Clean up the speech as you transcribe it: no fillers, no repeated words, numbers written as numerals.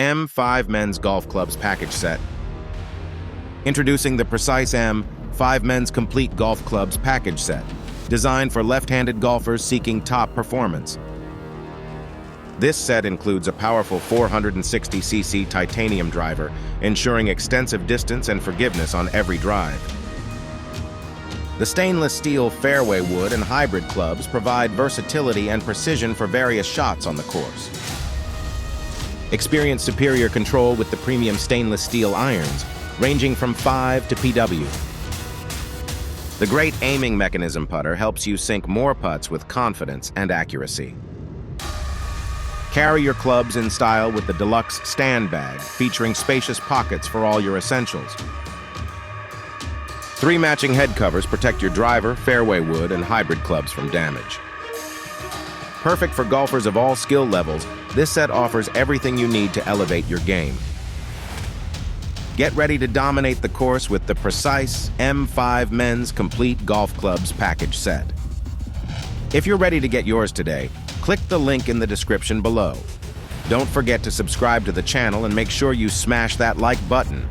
M5 Men's Golf Clubs Package Set. Introducing the Precise M 5 Men's Complete Golf Clubs Package Set, designed for left-handed golfers seeking top performance. This set includes a powerful 460cc titanium driver, ensuring extensive distance and forgiveness on every drive. The stainless steel fairway wood and hybrid clubs provide versatility and precision for various shots on the course. Experience superior control with the premium stainless steel irons, ranging from 5 to PW. The great aiming mechanism putter helps you sink more putts with confidence and accuracy. Carry your clubs in style with the deluxe stand bag, featuring spacious pockets for all your essentials. 3 matching head covers protect your driver, fairway wood, and hybrid clubs from damage. Perfect for golfers of all skill levels, this set offers everything you need to elevate your game. Get ready to dominate the course with the Precise M5 Men's Complete Golf Clubs Package Set. If you're ready to get yours today, click the link in the description below. Don't forget to subscribe to the channel and make sure you smash that like button.